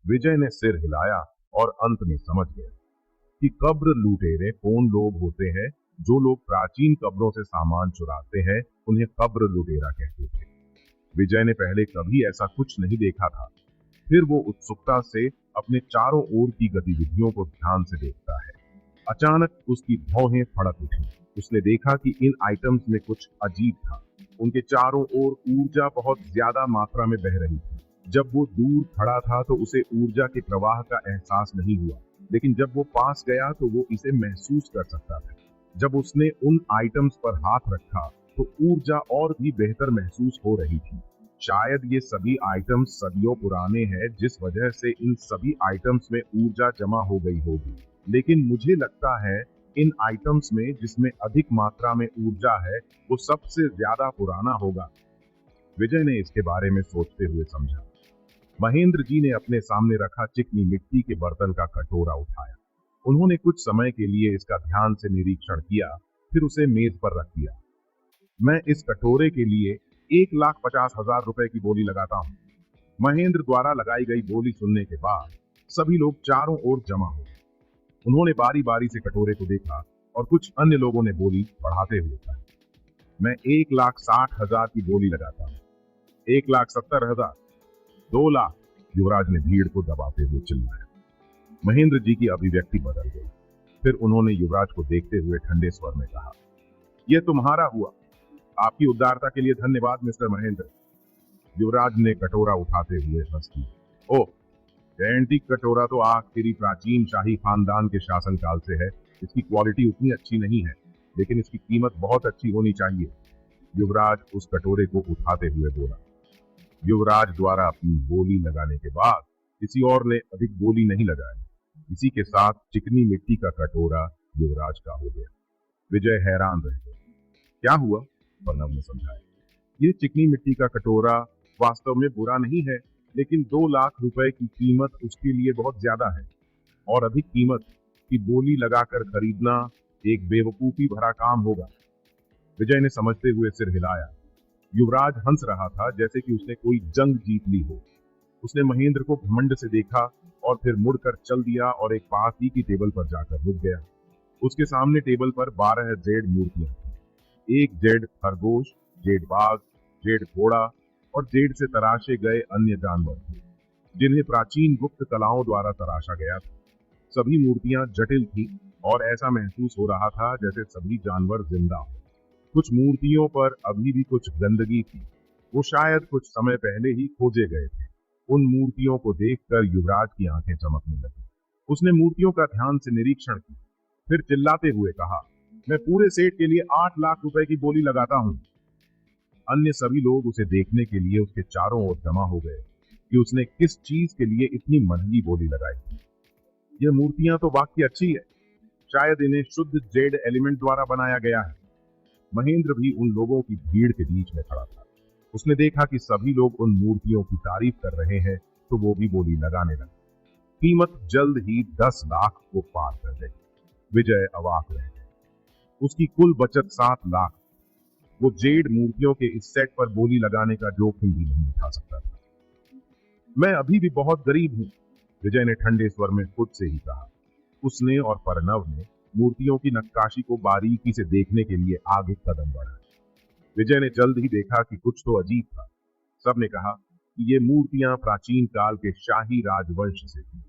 विजय ने सिर हिलाया और अंत में समझ गया कि कब्र लुटेरे कौन लोग होते हैं। जो लोग प्राचीन कब्रों से सामान चुराते हैं उन्हें कब्र लुटेरा कहते थे। विजय ने पहले कभी ऐसा कुछ नहीं देखा था। फिर वो उत्सुकता से अपने चारों ओर की गतिविधियों को ध्यान से देखता है। अचानक उसकी भौहें फड़क उठी। उसने देखा कि इन आइटम्स में कुछ अजीब था। उनके चारों ओर ऊर्जा बहुत ज्यादा मात्रा में बह रही थी। जब वो दूर खड़ा था तो उसे ऊर्जा के प्रवाह का एहसास नहीं हुआ, लेकिन जब वो पास गया तो वो इसे महसूस कर सकता था। जब उसने उन आइटम्स पर हाथ रखा तो ऊर्जा और भी बेहतर महसूस हो रही थी। शायद ये सभी आइटम्स सदियों पुराने हैं, जिस वजह से इन सभी आइटम्स में ऊर्जा जमा हो गई होगी। लेकिन मुझे लगता है इन आइटम्स में जिसमें अधिक मात्रा में ऊर्जा है वो सबसे ज्यादा पुराना होगा। विजय ने इसके बारे में सोचते हुए समझा। महेंद्र जी ने अपने सामने रखा चिकनी मिट्टी के बर्तन का कटोरा उठाया। उन्होंने कुछ समय के लिए इसका ध्यान से निरीक्षण किया, फिर उसे मेज पर रख दिया। मैं इस कटोरे के लिए 1,50,000 रुपए की बोली लगाता हूँ। महेंद्र द्वारा लगाई गई बोली सुनने के बाद सभी लोग चारों ओर जमा हो गए। उन्होंने बारी बारी से कटोरे को देखा और कुछ अन्य लोगों ने बोली बढ़ाते हुए कहा, मैं 1,60,000 की बोली लगाता हूँ। 1,70,000, 2 लाख। युवराज ने भीड़ को दबाते हुए चिल्लाया। महेंद्र जी की अभिव्यक्ति बदल गई। फिर उन्होंने युवराज को देखते हुए ठंडे स्वर में कहा, यह तुम्हारा हुआ। आपकी उदारता के लिए धन्यवाद मिस्टर महेंद्र। युवराज ने कटोरा उठाते हुए हंस दिया। ओह, एंटीक कटोरा तो आखिरी प्राचीन शाही खानदान के शासनकाल से है। इसकी क्वालिटी उतनी अच्छी नहीं है, लेकिन इसकी कीमत बहुत अच्छी होनी चाहिए। युवराज उस कटोरे को उठाते हुए बोला। युवराज द्वारा अपनी बोली लगाने के बाद किसी और ने अधिक बोली नहीं लगाई। इसी के साथ चिकनी मिट्टी का कटोरा युवराज का हो गया। विजय हैरान रह गया। क्या हुआ? प्रणव ने समझाया। ये चिकनी मिट्टी का कटोरा वास्तव में बुरा नहीं है, लेकिन 2 लाख रुपए की कीमत उसके लिए बहुत ज्यादा है और अधिक कीमत की बोली लगाकर खरीदना एक बेवकूफी भरा काम होगा। विजय ने समझते हुए सिर हिलाया। युवराज हंस रहा था जैसे कि उसने कोई जंग जीत ली हो। उसने महेंद्र को घमंड से देखा और फिर मुड़कर चल दिया और एक पास ही की टेबल पर जाकर रुक गया। उसके सामने टेबल पर 12 जेड मूर्तियां थी। एक जेड खरगोश, जेड बाघ, जेड घोड़ा और जेड से तराशे गए अन्य जानवर थे, जिन्हें प्राचीन गुप्त कलाओं द्वारा तराशा गया था। सभी मूर्तियां जटिल थी और ऐसा महसूस हो रहा था जैसे सभी जानवर जिंदा हो। कुछ मूर्तियों पर अभी भी कुछ गंदगी थी। वो शायद कुछ समय पहले ही खोजे गए थे। उन मूर्तियों को देखकर युवराज की आंखें चमकने लगी। उसने मूर्तियों का ध्यान से निरीक्षण किया, फिर चिल्लाते हुए कहा, मैं पूरे सेट के लिए 8 लाख रुपए की बोली लगाता हूँ। अन्य सभी लोग उसे देखने के लिए उसके चारों ओर जमा हो गए कि उसने किस चीज के लिए इतनी महंगी बोली लगाई थी। यह मूर्तियां तो वाकई अच्छी है। शायद इन्हें शुद्ध जेड एलिमेंट द्वारा बनाया गया है। महेंद्र भी उन लोगों की भीड़ के बीच में खड़ा था। उसने देखा कि सभी लोग उन मूर्तियों की तारीफ कर रहे हैं, तो वो भी बोली लगाने लगा। कीमत जल्द ही 10 लाख को पार कर गई। विजय अवाक रह गए। उसकी कुल बचत 7 लाख। वो जेड मूर्तियों के इस सेट पर बोली लगाने का जोखिम भी नहीं उठा सकता था। मैं अभी भी बहुत गरीब हूं, विजय ने ठंडे स्वर में खुद से ही कहा। उसने और प्रणव ने मूर्तियों की नक्काशी को बारीकी से देखने के लिए आगे कदम बढ़ाए। विजय ने जल्द ही देखा कि कुछ तो अजीब था। सबने कहा कि ये मूर्तियां प्राचीन काल के शाही राजवंश से थी,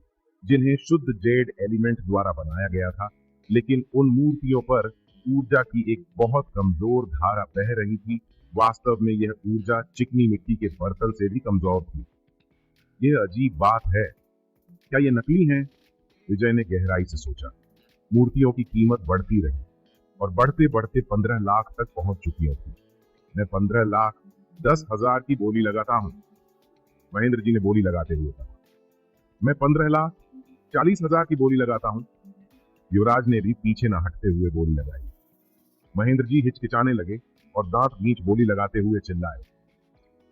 जिन्हें शुद्ध जेड एलिमेंट द्वारा बनाया गया था। लेकिन उन मूर्तियों पर ऊर्जा की एक बहुत कमजोर धारा बह रही थी। वास्तव में यह ऊर्जा चिकनी मिट्टी के बर्तन से भी कमजोर थी। यह अजीब बात है। क्या ये नकली है? विजय ने गहराई से सोचा। मूर्तियों की कीमत बढ़ती रही और बढ़ते बढ़ते 15 लाख तक पहुंच चुकी थी। मैं 15,10,000 की बोली लगाता हूं, महेंद्र जी ने बोली लगाते हुए कहा। मैं 15,40,000 की बोली लगाता हूं। युवराज ने भी पीछे न हटते हुए बोली लगाई। महेंद्र जी हिचकिचाने लगे और दांत बींच बोली लगाते हुए चिल्लाए,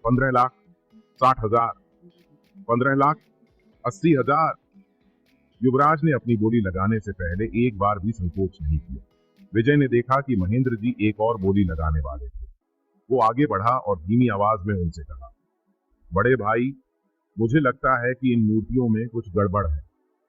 15,60,000, 15,80,000। युवराज ने अपनी बोली लगाने से पहले एक बार भी संकोच नहीं किया। विजय ने देखा कि महेंद्र जी एक और बोली लगाने वाले थे। वो आगे बढ़ा और धीमी आवाज में उनसे कहा, बड़े भाई, मुझे लगता है कि इन मूर्तियों में कुछ गड़बड़ है।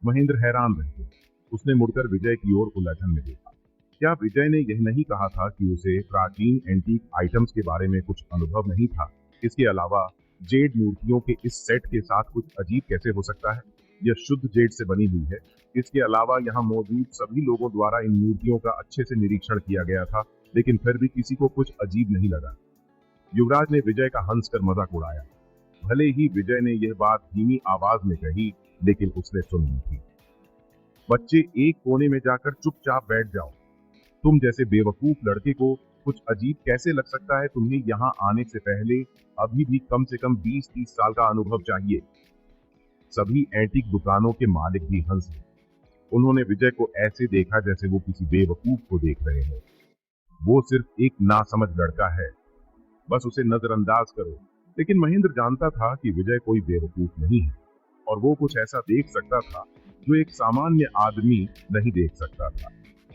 महेंद्र हैरान रह गया। उसने मुड़कर विजय की ओर उलझन में देखा। क्या विजय ने यह नहीं कहा था कि उसे प्राचीन एंटीक आइटम्स के बारे में कुछ अनुभव नहीं था? इसके अलावा जेड मूर्तियों के इस सेट के साथ कुछ अजीब कैसे हो सकता है? यह शुद्ध जेड से बनी हुई है। इसके अलावा यहाँ मौजूद सभी लोगों द्वारा इन मूर्तियों का अच्छे से निरीक्षण किया गया था, लेकिन फिर भी किसी को कुछ अजीब नहीं लगा। युवराज ने विजय का हंसकर मजाक उड़ाया। भले ही विजय ने यह बात धीमी आवाज में कही, लेकिन उसने सुन ली थी। बच्चे, एक कोने में जाकर चुपचाप बैठ जाओ। तुम जैसे बेवकूफ लड़के को कुछ अजीब कैसे लग सकता है? तुम्हें यहाँ आने से पहले अभी भी कम से कम 20-30 साल का अनुभव चाहिए। सभी एंटीक दुकानों के मालिक भी हंसे। उन्होंने विजय को ऐसे देखा जैसे वो किसी बेवकूफ को देख रहे हो। वो सिर्फ एक नासमझ लड़का है, बस उसे नजरअंदाज करो। लेकिन महेंद्र जानता था कि विजय कोई बेवकूफ नहीं है और वो कुछ ऐसा देख सकता था जो एक सामान्य आदमी नहीं देख सकता था।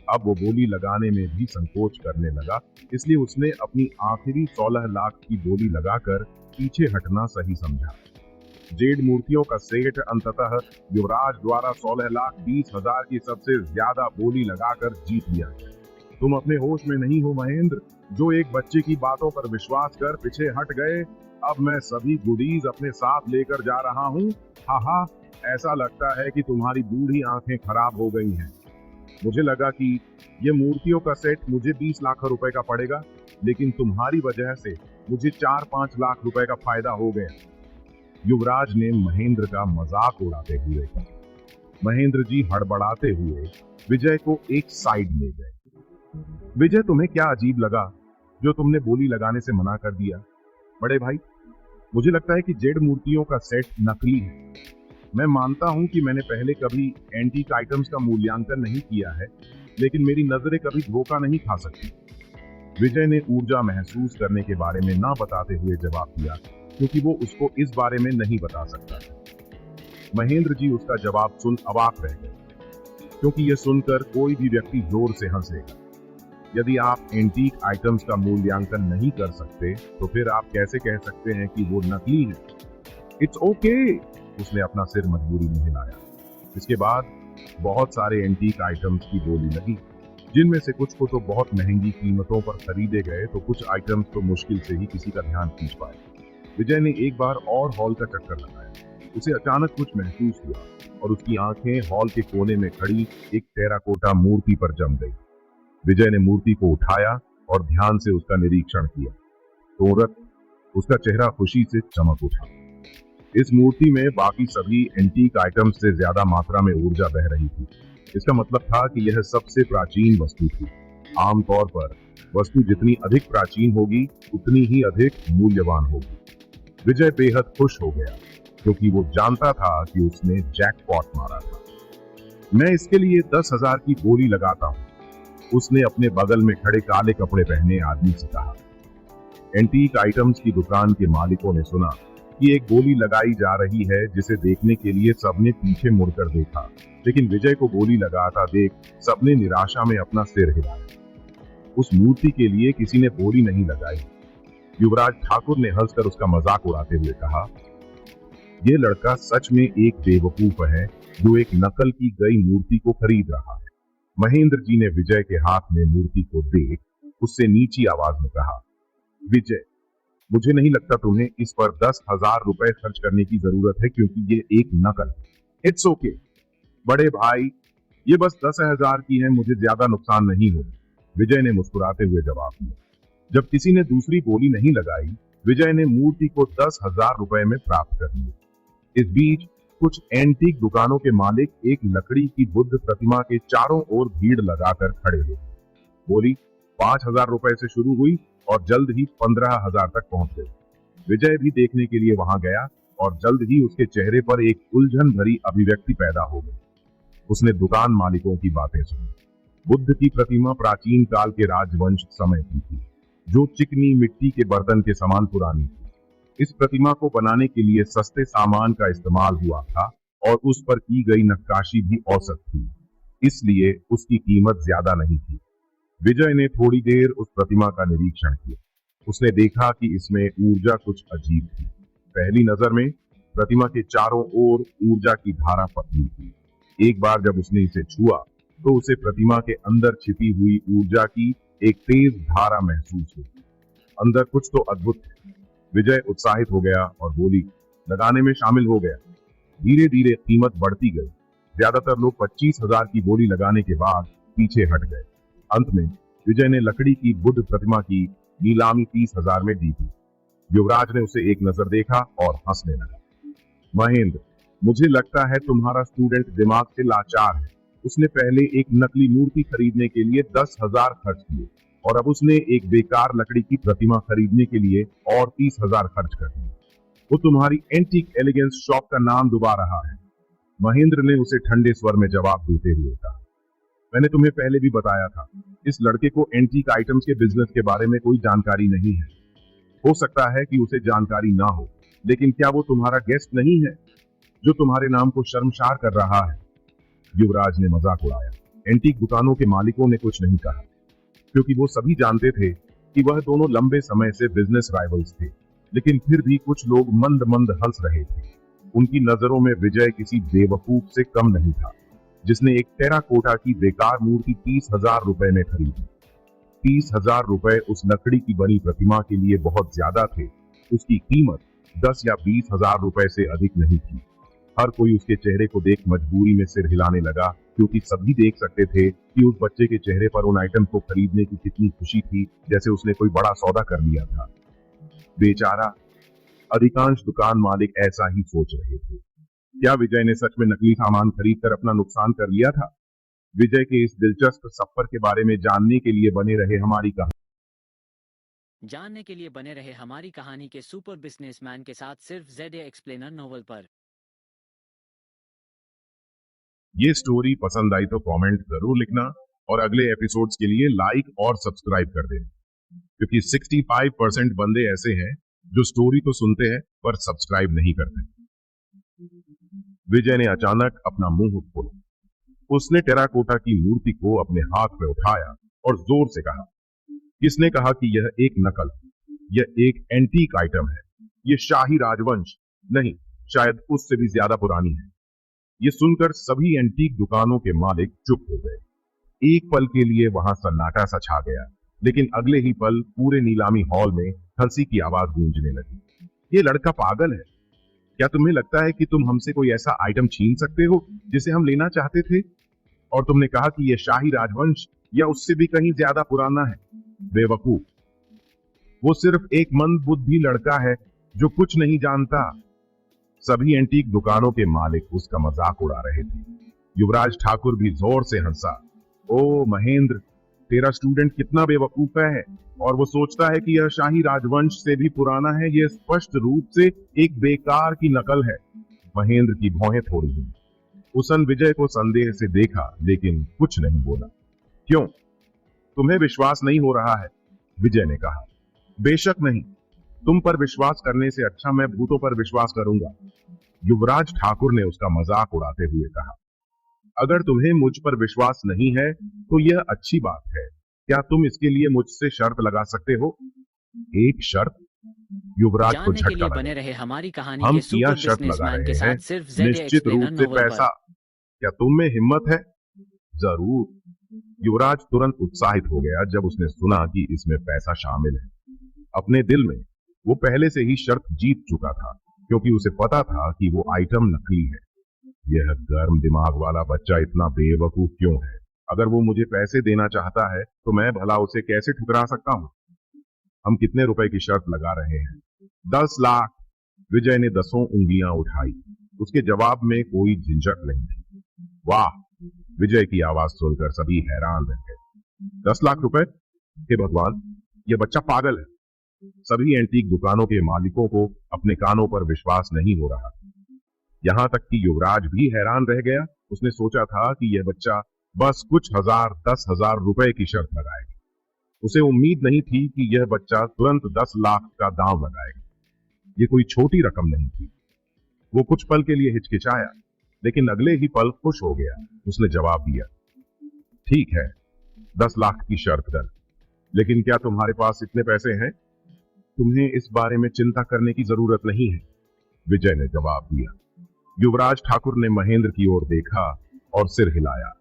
अब वो बोली लगाने में भी संकोच करने लगा, इसलिए उसने अपनी आखिरी 16 लाख की बोली लगाकर पीछे हटना सही समझा। जेड मूर्तियों का सेट अंततः युवराज द्वारा 16,20,000 की सबसे ज्यादा बोली लगाकर जीत लिया। तुम अपने होश में नहीं हो महेंद्र, जो एक बच्चे की बातों पर विश्वास कर पीछे हट गए। अब मैं सभी गुडीज अपने साथ लेकर जा रहा हूँ। हाहा, ऐसा लगता है कि तुम्हारी बूढ़ी आंखें खराब हो गई हैं। मुझे लगा कि ये मूर्तियों का सेट मुझे 20 लाख रुपए का पड़ेगा, लेकिन तुम्हारी वजह से मुझे 4-5 लाख रुपए का फायदा हो गया। युवराज ने महेंद्र का मजाक उड़ाते हुए कहा। महेंद्र जी हड़बड़ाते हुए विजय को एक साइड ले गए। विजय, तुम्हें क्या अजीब लगा जो तुमने बोली लगाने से मना कर दिया? बड़े भाई, मुझे लगता है कि जेड मूर्तियों का सेट नकली है। मैं मानता हूं कि मैंने पहले कभी एंटीक आइटम्स का मूल्यांकन नहीं किया है, लेकिन मेरी नजरें कभी धोखा नहीं खा सकती। विजय ने ऊर्जा महसूस करने के बारे में ना बताते हुए जवाब दिया, क्योंकि वो उसको इस बारे में नहीं बता सकता था। महेंद्र जी उसका जवाब सुन अवाक रह गए, क्योंकि यह सुनकर कोई भी व्यक्ति जोर से हंसेगा। यदि आप एंटीक आइटम्स का मूल्यांकन नहीं कर सकते, तो फिर आप कैसे कह सकते हैं कि वो नकली है? इट्स ओके, उसने अपना सिर मजबूरी में हिलाया। इसके बाद बहुत सारे एंटीक आइटम्स की बोली लगी, जिनमें से कुछ को तो बहुत महंगी कीमतों पर खरीदे गए, तो कुछ आइटम्स तो मुश्किल से ही किसी का ध्यान खींच पाए। विजय ने एक बार और हॉल का चक्कर लगाया। उसे अचानक कुछ महसूस हुआ और उसकी आंखें हॉल के कोने में खड़ी एक टेराकोटा मूर्ति पर जम गई। विजय ने मूर्ति को उठाया और ध्यान से उसका निरीक्षण किया। तुरंत उसका चेहरा खुशी से चमक उठा। इस मूर्ति में बाकी सभी एंटीक आइटम्स से ज्यादा मात्रा में ऊर्जा बह रही थी। इसका मतलब था कि यह सबसे प्राचीन वस्तु थी। आमतौर पर वस्तु जितनी अधिक प्राचीन होगी, उतनी ही अधिक मूल्यवान होगी। विजय बेहद खुश हो गया, क्योंकि वो जानता था कि उसने जैकपॉट मारा था। मैं इसके लिए 10,000 की बोली लगाता हूँ, उसने अपने बगल में खड़े काले कपड़े पहने आदमी से कहा। एंटीक आइटम्स की दुकान के मालिकों ने सुना कि एक गोली लगाई जा रही है, जिसे देखने के लिए सबने पीछे मुड़कर देखा, लेकिन विजय को गोली लगाता देख सबने निराशा में अपना सिर हिलाया। उस मूर्ति के लिए किसी ने बोली नहीं लगाई। युवराज ठाकुर ने हंसकर उसका मजाक उड़ाते हुए कहा, यह लड़का सच में एक बेवकूफ है, जो एक नकल की गई मूर्ति को खरीद रहा है। महेंद्र जी ने विजय के हाथ में मूर्ति को देख उससे नीची आवाज में कहा, विजय, मुझे नहीं लगता तुम्हें इस पर 10,000 रुपए खर्च करने की जरूरत है, क्योंकि ये एक नकल है। इट्स ओके बड़े भाई, ये बस 10,000 की है, मुझे ज्यादा नुकसान नहीं होगा, विजय ने मुस्कुराते हुए जवाब दिया। जब किसी ने दूसरी बोली नहीं लगाई, विजय ने मूर्ति को 10,000 रुपए में प्राप्त कर लिया। इस बीच कुछ एंटीक दुकानों के मालिक एक लकड़ी की बुद्ध प्रतिमा के चारों ओर भीड़ लगाकर खड़े हुए। बोली 5,000 रुपए से शुरू हुई और जल्द ही 15,000 तक पहुंच गई। विजय भी देखने के लिए वहां गया और जल्द ही उसके चेहरे पर एक उलझन भरी अभिव्यक्ति पैदा हो गई। उसने दुकान मालिकों की बातें सुनी। बुद्ध की प्रतिमा प्राचीन काल के राजवंश समय की थी, जो चिकनी मिट्टी के बर्तन के समान पुरानी थी। इस प्रतिमा को बनाने के लिए सस्ते सामान का इस्तेमाल हुआ था और उस पर की गई नक्काशी भी औसत थी, इसलिए उसकी कीमत ज्यादा नहीं थी। विजय ने थोड़ी देर उस प्रतिमा का निरीक्षण किया। उसने देखा कि इसमें ऊर्जा कुछ अजीब थी। पहली नजर में प्रतिमा के चारों ओर ऊर्जा की धारा पतली थी। एक बार जब उसने इसे छुआ तो उसे प्रतिमा के अंदर छिपी हुई ऊर्जा की एक तेज धारा महसूस हुई। अंदर कुछ तो अद्भुत है। विजय उत्साहित हो गया और बोली, लगाने में शामिल हो गया। धीरे धीरे कीमत बढ़ती गई। ज्यादातर लोग 25,000 की बोली लगाने के बाद पीछे हट गए। अंत में विजय ने लकड़ी की बुद्ध प्रतिमा की नीलामी 30,000 में दी थी। युवराज ने उसे एक नजर देखा और हंसने लगा। महेंद्र, मुझे लगता है तुम्हारा स्टूडेंट दिमाग से लाचार है। उसने पहले एक नकली मूर्ति खरीदने के लिए 10,000 खर्च किए और अब उसने एक बेकार लकड़ी की प्रतिमा खरीदने के लिए और 30,000 खर्च कर दिए। वो तुम्हारी एंटीक एलिगेंस शॉप का नाम डुबा रहा है। महेंद्र ने उसे ठंडे स्वर में जवाब देते हुए कहा, मैंने तुम्हें पहले भी बताया था, इस लड़के को एंटीक आइटम्स के बिजनेस के बारे में कोई जानकारी नहीं है। हो सकता है कि उसे जानकारी ना हो, लेकिन क्या वो तुम्हारा गेस्ट नहीं है जो तुम्हारे नाम को शर्मसार कर रहा है? युवराज ने मजाक उड़ाया। एंटीक दुकानों के मालिकों ने कुछ नहीं कहा, क्योंकि वो सभी जानते थे कि वह दोनों लंबे समय से बिजनेस राइवल्स थे। लेकिन फिर भी कुछ लोग मंद मंद हंस रहे थे। उनकी नजरों में विजय किसी बेवकूफ से कम नहीं था, जिसने एक टेराकोटा की बेकार मूर्ति 30,000 रुपए में खरीदी। 30,000 रुपए उस लकड़ी की बनी प्रतिमा के लिए बहुत ज्यादा थे। उसकी कीमत 10 या 20,000 रुपए से अधिक नहीं थी। हर कोई उसके चेहरे को देख मजबूरी में सिर हिलाने लगा, क्योंकि सभी देख सकते थे कि उस बच्चे के चेहरे पर उन आइटम को खरीदने की कितनी खुशी थी, जैसे उसने कोई बड़ा सौदा कर लिया था। बेचारा, अधिकांश दुकान मालिक ऐसा ही सोच रहे थे। क्या विजय ने सच में नकली सामान खरीदकर अपना नुकसान कर लिया था? विजय के इस दिलचस्प सफर के बारे में जानने के लिए बने रहे हमारी कहानी के सुपर बिजनेसमैन के साथ सिर्फ ZA एक्सप्लेनर नोवेल पर। ये स्टोरी पसंद आई तो कमेंट जरूर लिखना और अगले एपिसोड्स के लिए लाइक और सब्सक्राइब कर देना, क्योंकि 65% बंदे ऐसे हैं जो स्टोरी तो सुनते हैं पर सब्सक्राइब नहीं करते। विजय ने अचानक अपना मुंह खोला। उसने टेराकोटा की मूर्ति को अपने हाथ में उठाया और जोर से कहा, किसने कहा कि यह एक नकल है? यह एक एंटीक आइटम है। यह शाही राजवंश नहीं, शायद उससे भी ज्यादा पुरानी है। यह सुनकर सभी एंटीक दुकानों के मालिक चुप हो गए। एक पल के लिए वहां सन्नाटा सा छा गया, लेकिन अगले ही पल पूरे नीलामी हॉल में हंसी की आवाज गूंजने लगी। ये लड़का पागल है। क्या तुम्हें लगता है कि तुम हमसे कोई ऐसा आइटम छीन सकते हो जिसे हम लेना चाहते थे? और तुमने कहा कि यह शाही राजवंश या उससे भी कहीं ज्यादा पुराना है। बेवकूफ, वो सिर्फ एक मंदबुद्धि लड़का है जो कुछ नहीं जानता। सभी एंटीक दुकानों के मालिक उसका मजाक उड़ा रहे थे। युवराज ठाकुर भी जोर से हंसा। ओ महेंद्र, तेरा स्टूडेंट कितना बेवकूफ है और वो सोचता है कि यह शाही राजवंश से भी पुराना है। यह स्पष्ट रूप से एक बेकार की नकल है। महेंद्र की भौहें थोड़ी हुई। उसने विजय को संदेह से देखा, लेकिन कुछ नहीं बोला। क्यों, तुम्हें विश्वास नहीं हो रहा है? विजय ने कहा। बेशक नहीं, तुम पर विश्वास करने से अच्छा मैं भूतों पर विश्वास करूंगा। युवराज ठाकुर ने उसका मजाक उड़ाते हुए कहा। अगर तुम्हें मुझ पर विश्वास नहीं है तो यह अच्छी बात है। क्या तुम इसके लिए मुझसे शर्त लगा सकते हो? एक शर्त? युवराज को जानने के झटका लिए लगा। बने रहे हमारी कहानी हम के किया सुपर शर्त लगा बिजनेसमैन के रहे हैं, साथ सिर्फ ZA निश्चित रूप एक्सप्लेनर से नोवेल पैसा। पर। क्या तुम में हिम्मत है? जरूर। युवराज तुरंत उत्साहित हो गया जब उसने सुना कि इसमें पैसा शामिल है। अपने दिल में वो पहले से ही शर्त जीत चुका था, क्योंकि उसे पता था कि वो आइटम नकली है। यह गर्म दिमाग वाला बच्चा इतना बेवकूफ क्यों है? अगर वो मुझे पैसे देना चाहता है तो मैं भला उसे कैसे ठुकरा सकता हूँ? हम कितने रुपए की शर्त लगा रहे हैं? 10 लाख। विजय ने 10 उंगलियां उठाई। उसके जवाब में कोई झिझक नहीं थी। वाह! विजय की आवाज सुनकर सभी हैरान रह गए। 10 लाख रुपए? हे भगवान, यह बच्चा पागल है। सभी एंटीक दुकानों के मालिकों को अपने कानों पर विश्वास नहीं हो रहा। यहां तक कि युवराज भी हैरान रह गया। उसने सोचा था कि यह बच्चा बस कुछ हजार 10,000 रुपए की शर्त लगाएगा। उसे उम्मीद नहीं थी कि यह बच्चा तुरंत 10 लाख का दांव लगाएगा। ये कोई छोटी रकम नहीं थी। वो कुछ पल के लिए हिचकिचाया, लेकिन अगले ही पल खुश हो गया। उसने जवाब दिया, ठीक है, 10 लाख की शर्त कर। लेकिन क्या तुम्हारे पास इतने पैसे हैं? तुम्हें इस बारे में चिंता करने की जरूरत नहीं है। विजय ने जवाब दिया। युवराज ठाकुर ने महेंद्र की ओर देखा और सिर हिलाया।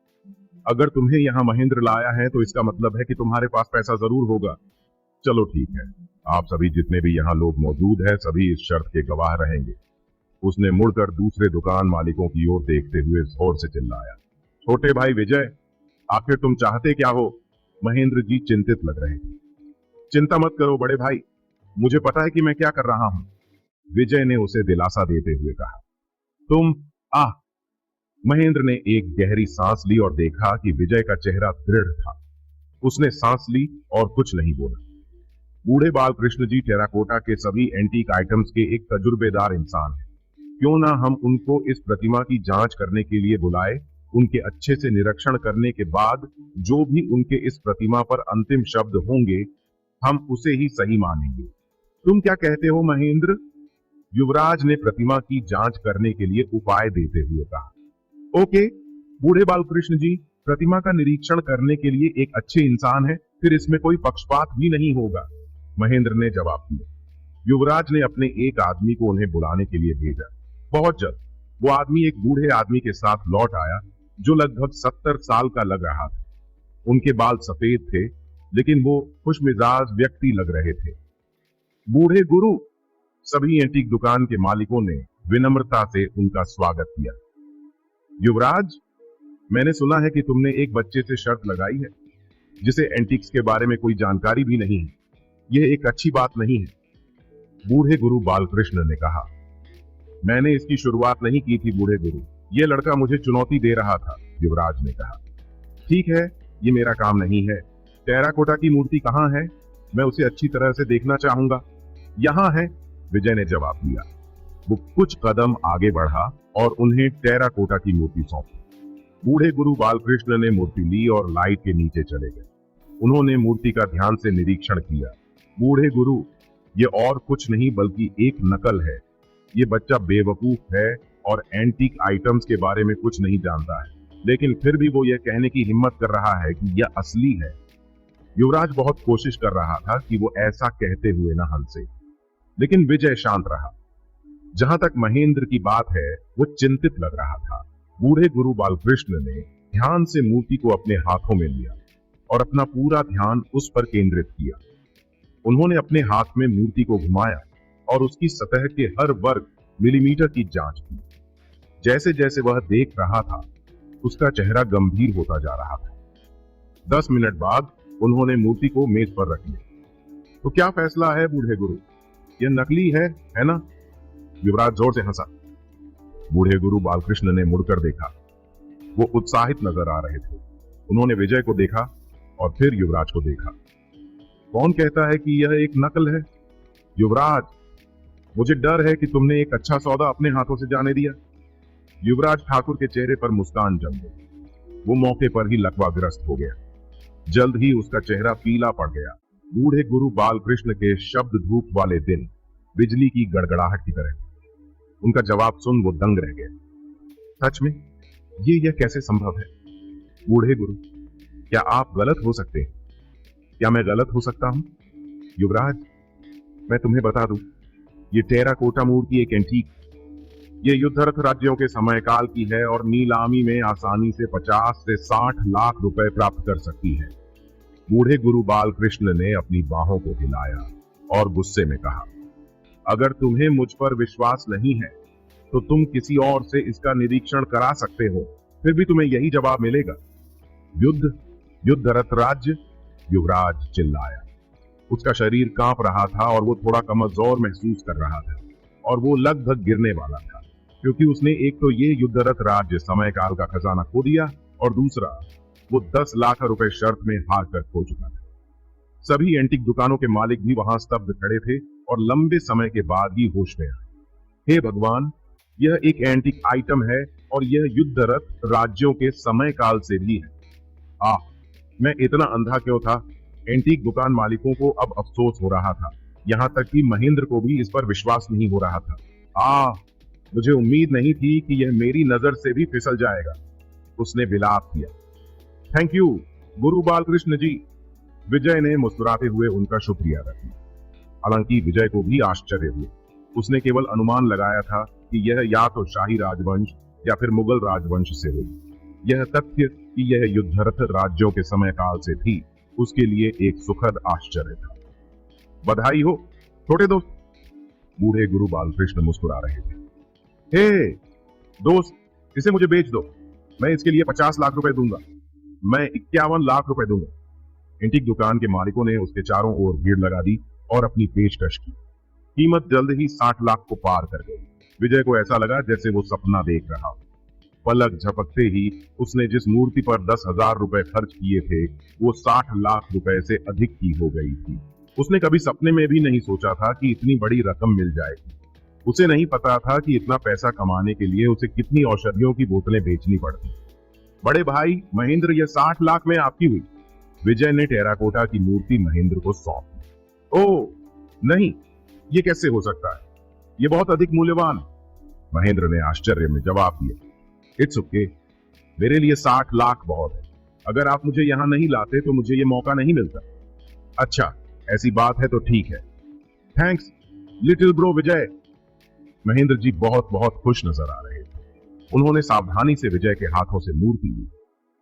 अगर तुम्हें यहाँ महेंद्र लाया है तो इसका मतलब है कि तुम्हारे पास पैसा जरूर होगा। चलो ठीक है, आप सभी जितने भी यहाँ लोग मौजूद हैं सभी इस शर्त के गवाह रहेंगे। उसने मुड़कर दूसरे दुकान मालिकों की ओर देखते हुए जोर से चिल्लाया। छोटे भाई विजय, आखिर तुम चाहते क्या हो? महेंद्र जी चिंतित लग रहे थे। चिंता मत करो बड़े भाई, मुझे पता है कि मैं क्या कर रहा हूं, विजय ने उसे दिलासा देते हुए कहा। तुम आह! महेंद्र ने एक गहरी सांस ली और देखा कि विजय का चेहरा दृढ़ था। उसने सांस ली और कुछ नहीं बोला। बूढ़े बालकृष्ण जी टेराकोटा के सभी एंटीक आइटम्स के एक तजुर्बेदार इंसान हैं। क्यों ना हम उनको इस प्रतिमा की जांच करने के लिए बुलाए। उनके अच्छे से निरीक्षण करने के बाद जो भी उनके इस प्रतिमा पर अंतिम शब्द होंगे हम उसे ही सही मानेंगे। तुम क्या कहते हो महेंद्र? युवराज ने प्रतिमा की जांच करने के लिए उपाय देते हुए कहा। ओके बूढ़े बालकृष्ण जी, प्रतिमा का निरीक्षण करने के लिए एक अच्छे इंसान है, फिर इसमें कोई पक्षपात भी नहीं होगा, महेंद्र ने जवाब दिया। युवराज ने अपने एक आदमी को उन्हें बुलाने के लिए भेजा। बहुत जल्द वो आदमी एक बूढ़े आदमी के साथ लौट आया जो लगभग 70 साल का लग रहा था। उनके बाल सफेद थे लेकिन वो खुशमिजाज व्यक्ति लग रहे थे। बूढ़े गुरु, सभी एंटीक दुकान के मालिकों ने विनम्रता से उनका स्वागत किया। युवराज, मैंने सुना है कि तुमने एक बच्चे से शर्त लगाई है जिसे एंटीक्स के बारे में कोई जानकारी भी नहीं है। यह एक अच्छी बात नहीं है, बूढ़े गुरु बालकृष्ण ने कहा। मैंने इसकी शुरुआत नहीं की थी बूढ़े गुरु, यह लड़का मुझे चुनौती दे रहा था, युवराज ने कहा। ठीक है, ये मेरा काम नहीं है। टेराकोटा की मूर्ति कहाँ है? मैं उसे अच्छी तरह से देखना चाहूंगा। यहां है, विजय ने जवाब दिया। वो कुछ कदम आगे बढ़ा और उन्हें टेराकोटा की मूर्ति सौंपी। बूढ़े गुरु बालकृष्ण ने मूर्ति ली और लाइट के नीचे चले गए। उन्होंने मूर्ति का ध्यान से निरीक्षण किया। बूढ़े गुरु, ये और कुछ नहीं बल्कि एक नकल है। ये बच्चा बेवकूफ है और एंटीक आइटम्स के बारे में कुछ नहीं जानता है, लेकिन फिर भी वो ये कहने की हिम्मत कर रहा है कि यह असली है। युवराज बहुत कोशिश कर रहा था कि वो ऐसा कहते हुए न हंसे, लेकिन विजय शांत रहा। जहां तक महेंद्र की बात है, वो चिंतित लग रहा था। बूढ़े गुरु बालकृष्ण ने ध्यान से मूर्ति को अपने हाथों में लिया और अपना पूरा ध्यान उस पर केंद्रित किया। उन्होंने अपने हाथ में मूर्ति को घुमाया और उसकी सतह के हर वर्ग मिलीमीटर की जांच की। जैसे जैसे वह देख रहा था, उसका चेहरा गंभीर होता जा रहा था। 10 मिनट बाद उन्होंने मूर्ति को मेज पर रख लिया। तो क्या फैसला है बूढ़े गुरु? यह नकली है ना? युवराज जोर से हंसा। बूढ़े गुरु बालकृष्ण ने मुड़कर देखा। वो उत्साहित नजर आ रहे थे। उन्होंने विजय को देखा और फिर युवराज को देखा। कौन कहता है कि यह एक नकल है? युवराज, मुझे डर है कि तुमने एक अच्छा सौदा अपने हाथों से जाने दिया। युवराज ठाकुर के चेहरे पर मुस्कान जम गई। वो मौके पर ही लकवाग्रस्त हो गया। जल्द ही उसका चेहरा पीला पड़ गया। बूढ़े गुरु बालकृष्ण के शब्द धूप वाले दिन बिजली की गड़गड़ाहट की तरह। उनका जवाब सुन वो दंग रह गए। सच में यह कैसे संभव है? बूढ़े गुरु, क्या आप गलत हो सकते हैं? क्या मैं गलत हो सकता हूं? युवराज, मैं तुम्हें बता दूं, ये टेराकोटा मूर्ति एक एंटीक, ये युद्धरथ राज्यों के समय काल की है और नीलामी में आसानी से 50 से 60 लाख रुपए प्राप्त कर सकती है। बूढ़े गुरु बालकृष्ण ने अपनी बाहों को हिलाया और गुस्से में कहा, अगर तुम्हें मुझ पर विश्वास नहीं है तो तुम किसी और से इसका निरीक्षण करा सकते हो, फिर भी तुम्हें यही जवाब मिलेगा। युद्धरथ राज्य, युवराज चिल्लाया। उसका शरीर कांप रहा था और वो थोड़ा कमजोर महसूस कर रहा था और वो लगभग गिरने वाला था, क्योंकि उसने एक तो ये युद्धरथ राज्य समय काल का खजाना खो दिया और दूसरा वो 10 लाख रुपए शर्त में हार कर खो चुका था। सभी एंटीक दुकानों के मालिक भी वहां स्तब्ध खड़े थे और लंबे समय के बाद ही होश में आए। हे भगवान, यह एक एंटीक आइटम है और यह युद्धरथ राज्यों के समय काल से भी है। मैं इतना अंधा क्यों था? एंटीक दुकान मालिकों को अब अफसोस हो रहा था। यहां तक कि महेंद्र को भी इस पर विश्वास नहीं हो रहा था। मुझे उम्मीद नहीं थी कि यह मेरी नजर से भी फिसल जाएगा, उसने विलाप किया। थैंक यू गुरु बालकृष्ण जी, विजय ने मुस्कुराते हुए उनका शुक्रिया अदा किया। हालांकि विजय को भी आश्चर्य हुआ। उसने केवल अनुमान लगाया था कि यह या तो शाही राजवंश या फिर मुगल राजवंश से हो। यह तथ्य कि यह युद्धरत राज्यों के समय काल से थी उसके लिए एक सुखद आश्चर्य था। बधाई हो छोटे दोस्त, बूढ़े गुरु बालकृष्ण मुस्कुरा रहे थे। हे दोस्त, इसे मुझे बेच दो, मैं इसके लिए 50 लाख रुपए दूंगा। मैं 51 लाख रुपए दूंगा। एंटीक दुकान के मालिकों ने उसके चारों ओर भीड़ लगा दी और अपनी पेशकश की। कीमत जल्द ही 60 लाख को पार कर गई। विजय को ऐसा लगा जैसे वो सपना देख रहा हो। पलक झपकते ही उसने जिस मूर्ति पर 10,000 रुपए खर्च किए थे वो 60 लाख रुपए से अधिक की हो गई थी। उसने कभी सपने में भी नहीं सोचा था कि इतनी बड़ी रकम मिल जाएगी। उसे नहीं पता था कि इतना पैसा कमाने के लिए उसे कितनी औषधियों की बोतलें बेचनी पड़ती। बड़े भाई महेंद्र, यह 60 लाख में आपकी हुई। विजय ने टेराकोटा की मूर्ति महेंद्र को सौंप दी। ओह नहीं, ये कैसे हो सकता है, ये बहुत अधिक मूल्यवान। महेंद्र ने आश्चर्य में जवाब दिया, इट्स ओके, मेरे लिए 60 लाख बहुत है। अगर आप मुझे यहां नहीं लाते तो मुझे ये मौका नहीं मिलता। अच्छा, ऐसी बात है तो ठीक है। थैंक्स लिटिल ब्रो विजय। महेंद्र जी बहुत बहुत खुश नजर आ रहे थे। उन्होंने सावधानी से विजय के हाथों से मूर्ति ली,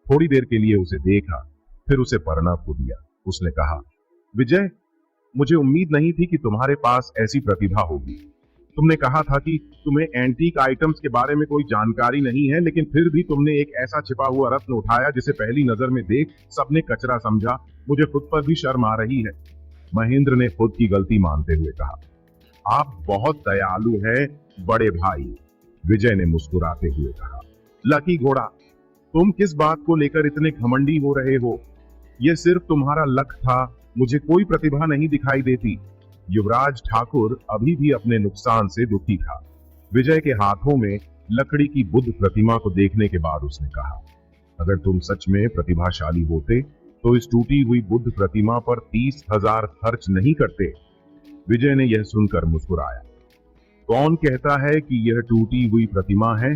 थोड़ी देर के लिए उसे देखा, फिर उसे प्रणव को दिया। उसने कहा, विजय, मुझे उम्मीद नहीं थी कि तुम्हारे पास ऐसी प्रतिभा होगी। तुमने कहा था कि तुम्हें एंटीक आइटम्स के बारे में कोई जानकारी नहीं है, लेकिन फिर भी तुमने एक ऐसा छिपा हुआ रत्न उठाया जिसे पहली नजर में देख सबने कचरा समझा। मुझे खुद पर भी शर्म आ रही है। महेंद्र ने खुद की गलती मानते हुए कहा, आप बहुत दयालु हैं बड़े भाई। विजय ने मुस्कुराते हुए कहा, लकी घोड़ा, तुम किस बात को लेकर इतने घमंडी हो रहे हो? यह सिर्फ तुम्हारा लक था, मुझे कोई प्रतिभा नहीं दिखाई देती। युवराज ठाकुर अभी भी अपने नुकसान से दुखी था। विजय के हाथों में लकड़ी की बुद्ध प्रतिमा को देखने के बाद उसने कहा, अगर तुम सच में प्रतिभाशाली होते तो इस टूटी हुई बुद्ध प्रतिमा पर 30,000 खर्च नहीं करते। विजय ने यह सुनकर मुस्कुराया। कौन कहता है कि यह टूटी हुई प्रतिमा है?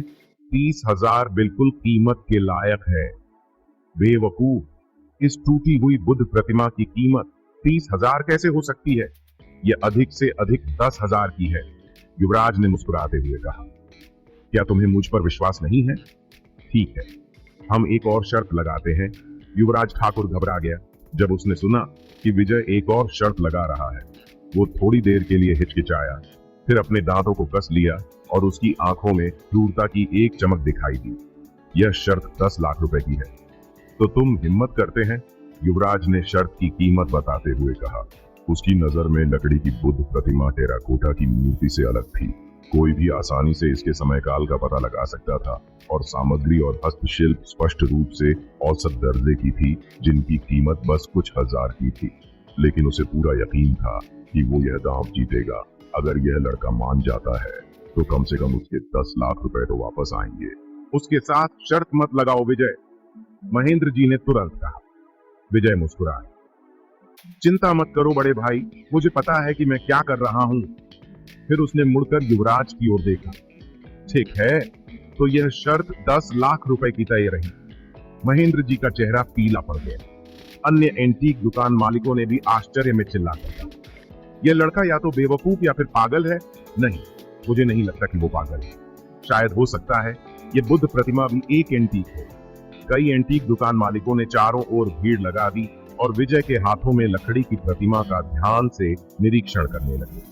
30,000 बिल्कुल कीमत के लायक है। बेवकूफ, इस टूटी हुई बुद्ध प्रतिमा की कीमत 30,000 कैसे हो सकती है? यह अधिक से अधिक 10,000 की है। युवराज ने मुस्कुराते हुए कहा, क्या तुम्हें मुझ पर विश्वास नहीं है? ठीक है, हम एक और शर्त लगाते हैं। युवराज ठाकुर घबरा गया जब उसने सुना कि विजय एक और शर्त लगा रहा है। वो थोड़ी देर के लिए हिचकिचाया, फिर अपने दांतों को कस लिया और उसकी आंखों में क्रूरता की एक चमक दिखाई दी। यह शर्त 10 लाख रुपए की है। तो तुम हिम्मत करते हैं? युवराज ने शर्त की कीमत बताते हुए कहा। उसकी नजर में लकड़ी की बुद्ध प्रतिमा टेराकोटा की मूर्ति से अलग थी। कोई भी आसानी से इसके समय काल का पता लगा सकता था और सामग्री और हस्तशिल्प स्पष्ट रूप से औसत दर्जे की थी, जिनकी कीमत बस कुछ हजार की थी। लेकिन उसे पूरा यकीन था कि वो यह दांव जीतेगा। अगर यह लड़का मान जाता है तो कम से कम उसके 10 लाख रुपए तो वापस आएंगे। उसके साथ शर्त मत लगाओ विजय, महेंद्र जी ने तुरंत कहा। विजय मुस्कुराया, चिंता मत करो बड़े भाई, मुझे पता है कि मैं क्या कर रहा हूं। फिर उसने मुड़कर युवराज की ओर देखा। ठीक है, तो यह शर्त 10 लाख रुपए की तय रही। महेंद्र जी का चेहरा पीला पड़ गया। अन्य एंटीक दुकान मालिकों ने भी आश्चर्य में चिल्लाकर कहा, यह लड़का या तो बेवकूफ या फिर पागल है। नहीं, मुझे नहीं लगता कि वो पागल है। शायद हो सकता है यह बुद्ध प्रतिमा भी एक एंटीक हो। कई एंटीक दुकान मालिकों ने चारों ओर भीड़ लगा दी और विजय के हाथों में लकड़ी की प्रतिमा का ध्यान से निरीक्षण करने लगे।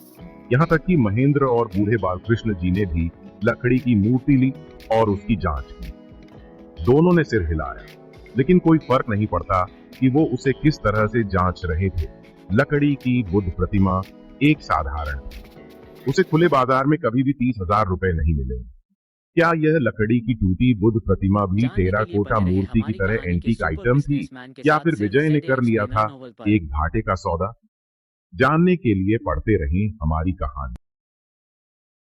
यहाँ तक कि महेंद्र और बूढ़े बालकृष्ण जी ने भी लकड़ी की मूर्ति ली और उसकी जांच की। दोनों ने सिर हिलाया, लेकिन कोई फर्क नहीं पड़ता कि वो उसे किस तरह से जांच रहे थे। लकड़ी की बुद्ध प्रतिमा एक साधारण, उसे खुले बाजार में कभी भी 30,000 रुपए नहीं मिलेंगे। क्या यह लकड़ी की टूटी बुद्ध प्रतिमा भी टेराकोटा मूर्ति की तरह एंटीक आइटम थी, या फिर विजय ने कर लिया था एक घाटे का सौदा? जानने के लिए पढ़ते रहें हमारी कहानी।